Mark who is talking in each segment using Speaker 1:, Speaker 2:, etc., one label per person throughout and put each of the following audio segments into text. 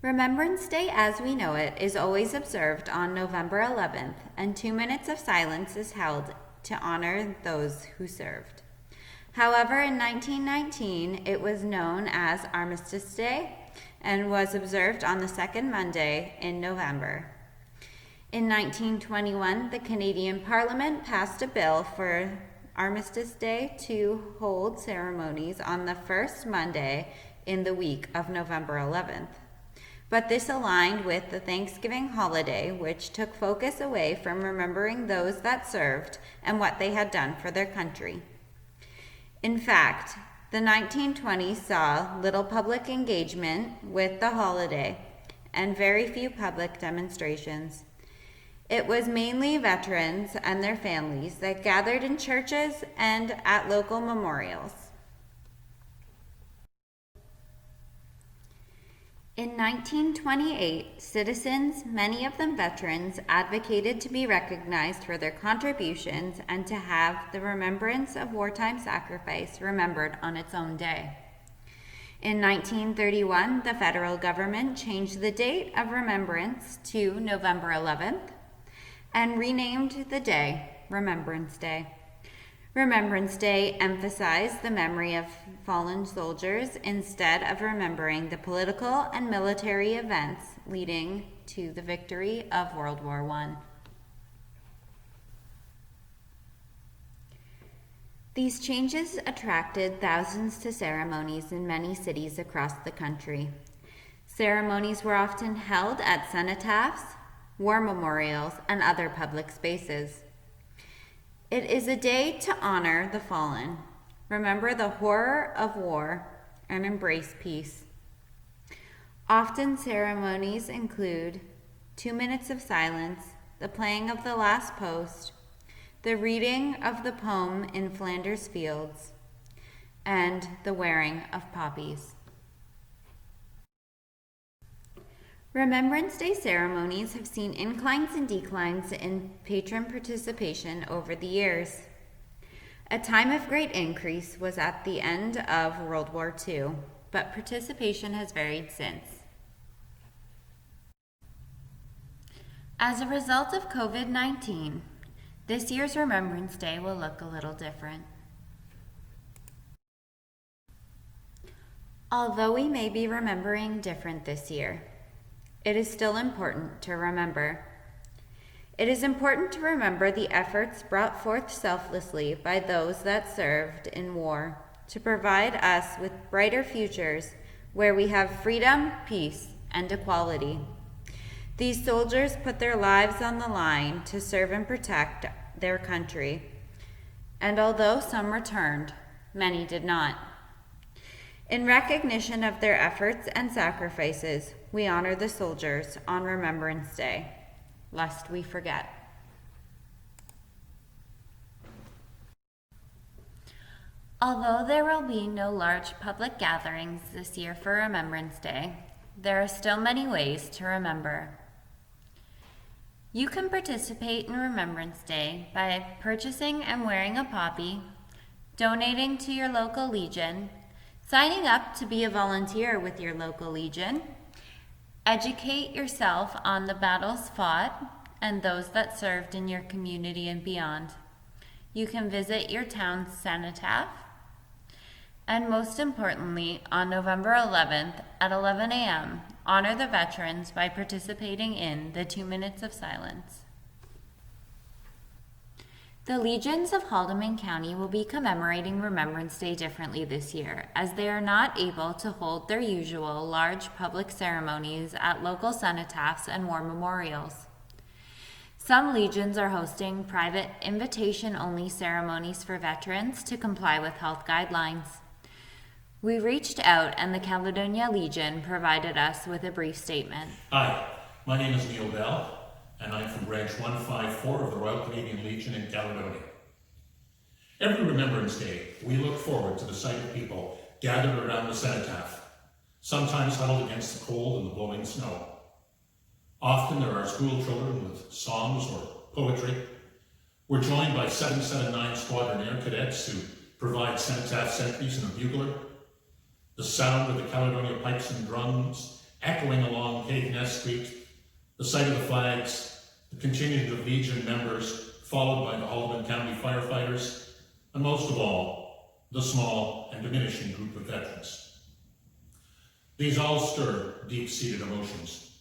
Speaker 1: Remembrance Day as we know it is always observed on November 11th, and 2 minutes of silence is held to honor those who served. However, in 1919, it was known as Armistice Day and was observed on the second Monday in November. In 1921, the Canadian Parliament passed a bill for Armistice Day to hold ceremonies on the first Monday in the week of November 11th. But this aligned with the Thanksgiving holiday, which took focus away from remembering those that served and what they had done for their country. In fact, the 1920s saw little public engagement with the holiday and very few public demonstrations. It was mainly veterans and their families that gathered in churches and at local memorials. In 1928, citizens, many of them veterans, advocated to be recognized for their contributions and to have the remembrance of wartime sacrifice remembered on its own day. In 1931, the federal government changed the date of remembrance to November 11th and renamed the day Remembrance Day. Remembrance Day emphasized the memory of fallen soldiers instead of remembering the political and military events leading to the victory of World War I. These changes attracted thousands to ceremonies in many cities across the country. Ceremonies were often held at cenotaphs, war memorials, and other public spaces. It is a day to honor the fallen, remember the horror of war, and embrace peace. Often ceremonies include 2 minutes of silence, the playing of the last post, the reading of the poem in Flanders Fields, and the wearing of poppies. Remembrance Day ceremonies have seen inclines and declines in patron participation over the years. A time of great increase was at the end of World War II, but participation has varied since. As a result of COVID-19, this year's Remembrance Day will look a little different. Although we may be remembering different this year, it is still important to remember. It is important to remember the efforts brought forth selflessly by those that served in war to provide us with brighter futures where we have freedom, peace, and equality. These soldiers put their lives on the line to serve and protect their country, and although some returned, many did not. In recognition of their efforts and sacrifices, we honor the soldiers on Remembrance Day, lest we forget. Although there will be no large public gatherings this year for Remembrance Day, there are still many ways to remember. You can participate in Remembrance Day by purchasing and wearing a poppy, donating to your local legion, signing up to be a volunteer with your local legion, educate yourself on the battles fought and those that served in your community and beyond. You can visit your town's cenotaph, and most importantly, on November 11th at 11 a.m., honor the veterans by participating in the 2 minutes of silence. The Legions of Haldimand County will be commemorating Remembrance Day differently this year, as they are not able to hold their usual large public ceremonies at local cenotaphs and war memorials. Some legions are hosting private invitation-only ceremonies for veterans to comply with health guidelines. We reached out and the Caledonia Legion provided us with a brief statement.
Speaker 2: Hi, my name is Neil Bell, and I'm from Branch 154 of the Royal Canadian Legion in Caledonia. Every Remembrance Day, we look forward to the sight of people gathered around the cenotaph, sometimes huddled against the cold and the blowing snow. Often there are school children with songs or poetry. We're joined by 779 Squadron Air Cadets who provide cenotaph sentries and a bugler. The sound of the Caledonia pipes and drums echoing along Caithness Street, the sight of the flags, the contingent of Legion members, followed by the Haldimand County firefighters, and most of all, the small and diminishing group of veterans. These all stir deep-seated emotions.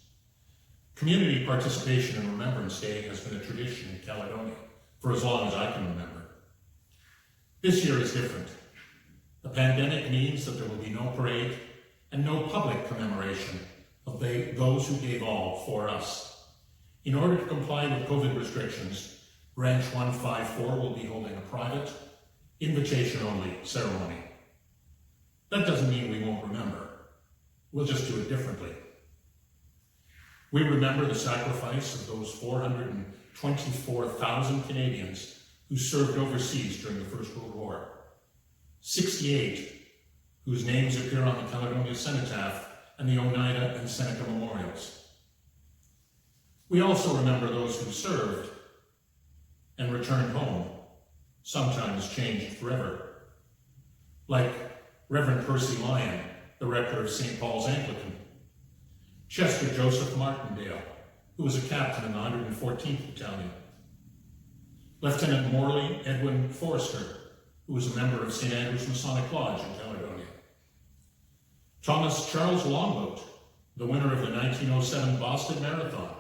Speaker 2: Community participation in Remembrance Day has been a tradition in Caledonia for as long as I can remember. This year is different. The pandemic means that there will be no parade and no public commemoration of those who gave all for us. In order to comply with COVID restrictions, Branch 154 will be holding a private, invitation-only ceremony. That doesn't mean we won't remember. We'll just do it differently. We remember the sacrifice of those 424,000 Canadians who served overseas during the First World War. 68 whose names appear on the Caledonia Cenotaph and the Oneida and Seneca memorials. We also remember those who served and returned home, sometimes changed forever, like Reverend Percy Lyon, the rector of St. Paul's Anglican, Chester Joseph Martindale, who was a captain in the 114th Battalion, Lieutenant Morley Edwin Forrester, who was a member of St. Andrew's Masonic Lodge in Caledonia, Thomas Charles Longboat, the winner of the 1907 Boston Marathon,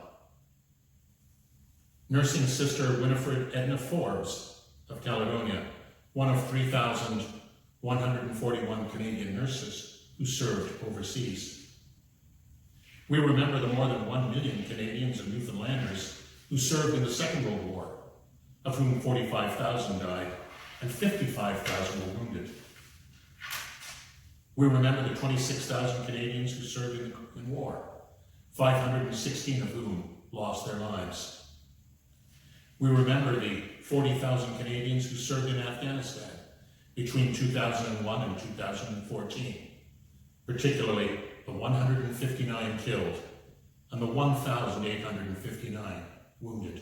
Speaker 2: Nursing Sister Winifred Edna Forbes of Caledonia, one of 3,141 Canadian nurses who served overseas. We remember the more than 1 million Canadians and Newfoundlanders who served in the Second World War, of whom 45,000 died and 55,000 were wounded. We remember the 26,000 Canadians who served in war, 516 of whom lost their lives. We remember the 40,000 Canadians who served in Afghanistan between 2001 and 2014, particularly the 159 killed and the 1,859 wounded.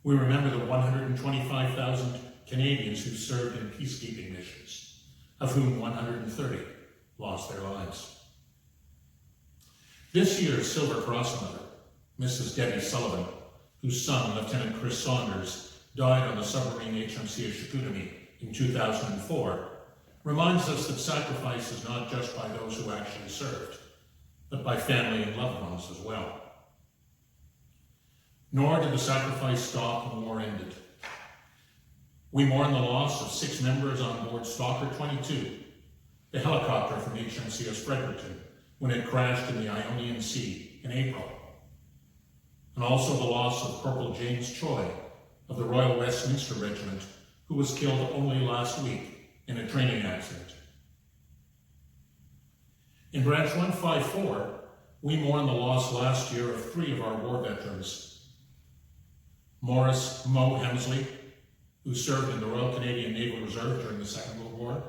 Speaker 2: We remember the 125,000 Canadians who served in peacekeeping missions, of whom 130 lost their lives. This year's Silver Cross Mother, Mrs. Debbie Sullivan, whose son, Lieutenant Chris Saunders, died on the submarine HMC Chicoutimi in 2004, reminds us that sacrifice is not just by those who actually served, but by family and loved ones as well. Nor did the sacrifice stop when the war ended. We mourn the loss of 6 members on board Stalker 22, the helicopter from HMCS Fredericton, when it crashed in the Ionian Sea in April, and also the loss of Corporal James Choi of the Royal Westminster Regiment, who was killed only last week in a training accident. In Branch 154, we mourn the loss last year of 3 of our war veterans. Morris Mo Hemsley, who served in the Royal Canadian Naval Reserve during the Second World War.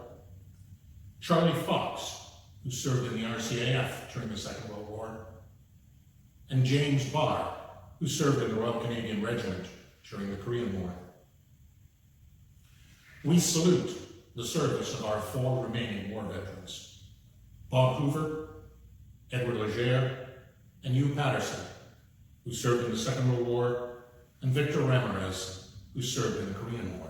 Speaker 2: Charlie Fox, who served in the RCAF during the Second World War. And James Barr, who served in the Royal Canadian Regiment during the Korean War. We salute the service of our 4 remaining war veterans: Bob Hoover, Edward Legere, and Hugh Patterson, who served in the Second World War, and Victor Ramirez, who served in the Korean War.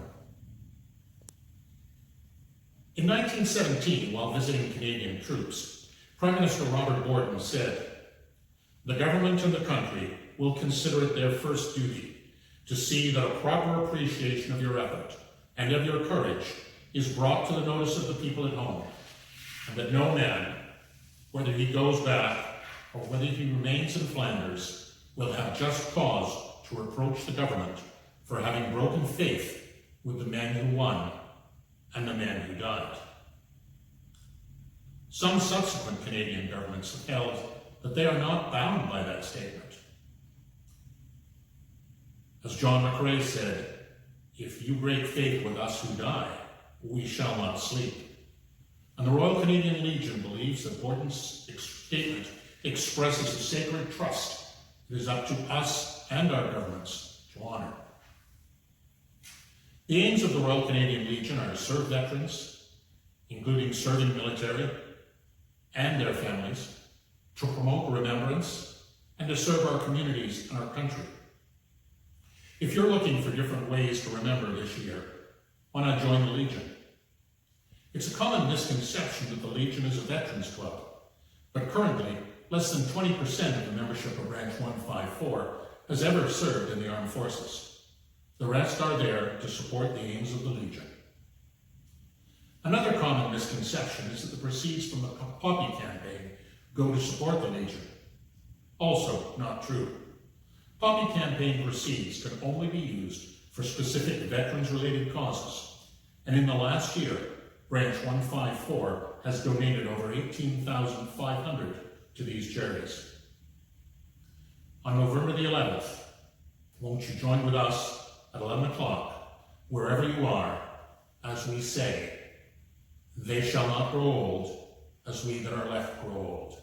Speaker 2: In 1917, while visiting Canadian troops, Prime Minister Robert Borden said, "The government and the country will consider it their first duty to see that a proper appreciation of your effort and of your courage is brought to the notice of the people at home, and that no man, whether he goes back or whether he remains in Flanders, will have just cause to reproach the government for having broken faith with the men who won and the men who died." Some subsequent Canadian governments have held that they are not bound by that statement. As John McCrae said, "If you break faith with us who die, we shall not sleep." And the Royal Canadian Legion believes that Borden's statement expresses a sacred trust it is up to us and our governments to honor. The aims of the Royal Canadian Legion are to serve veterans, including serving military and their families, families, to promote remembrance, and to serve our communities and our country. If you're looking for different ways to remember this year, why not join the Legion? It's a common misconception that the Legion is a veterans club, but currently, less than 20% of the membership of Branch 154 has ever served in the armed forces. The rest are there to support the aims of the Legion. Another common misconception is that the proceeds from the Poppy campaign go to support the Legion. Also not true. Poppy campaign proceeds can only be used for specific veterans-related causes, and in the last year, Branch 154 has donated over $18,500 to these charities. On November the 11th, won't you join with us at 11 o'clock, wherever you are, as we say, "They shall not grow old, as we that are left grow old.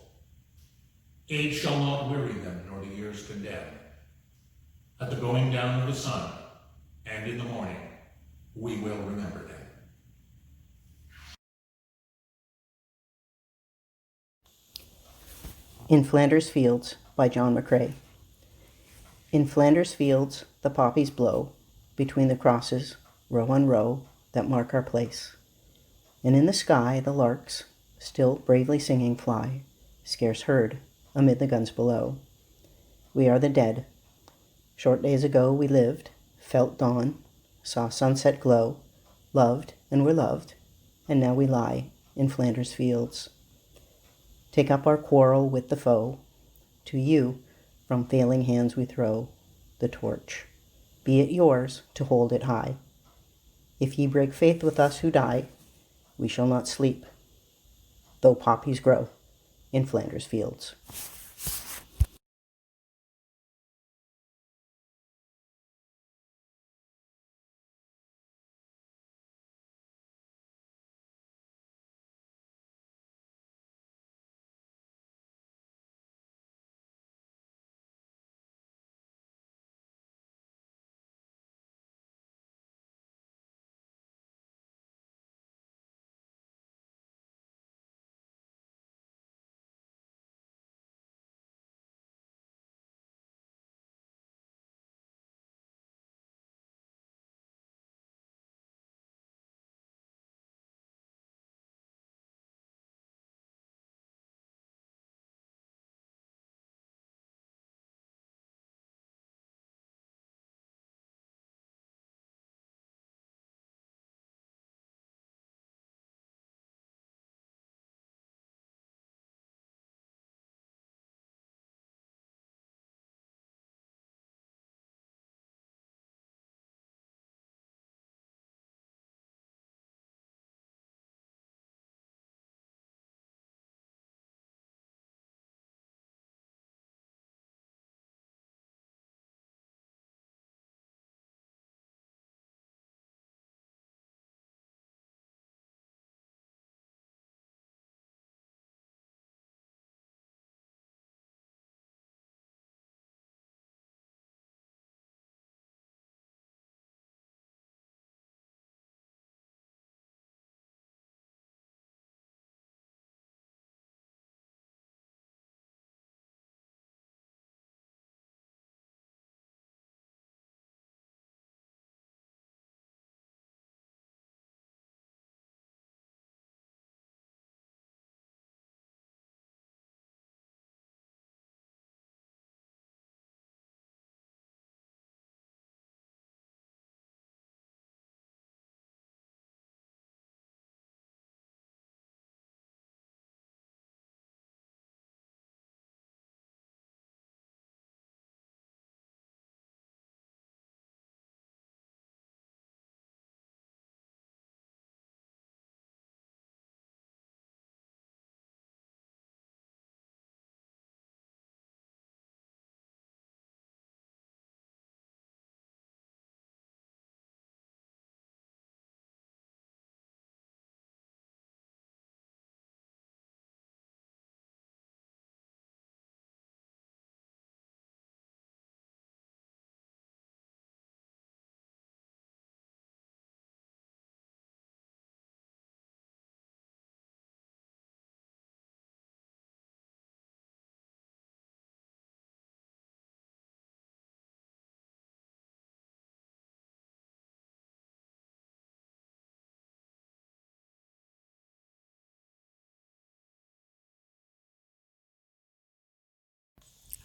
Speaker 2: Age shall not weary them, nor the years condemn. At the going down of the sun, and in the morning, we will remember them."
Speaker 3: In Flanders Fields by John McCrae. In Flanders Fields the poppies blow, between the crosses, row on row, that mark our place. And in the sky the larks, still bravely singing, fly, scarce heard, amid the guns below. We are the dead. Short days ago we lived, felt dawn, saw sunset glow, loved and were loved, and now we lie in Flanders Fields. Take up our quarrel with the foe. To you, from failing hands we throw the torch. Be it yours to hold it high. If ye break faith with us who die, we shall not sleep, though poppies grow in Flanders Fields.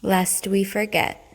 Speaker 1: lest we forget.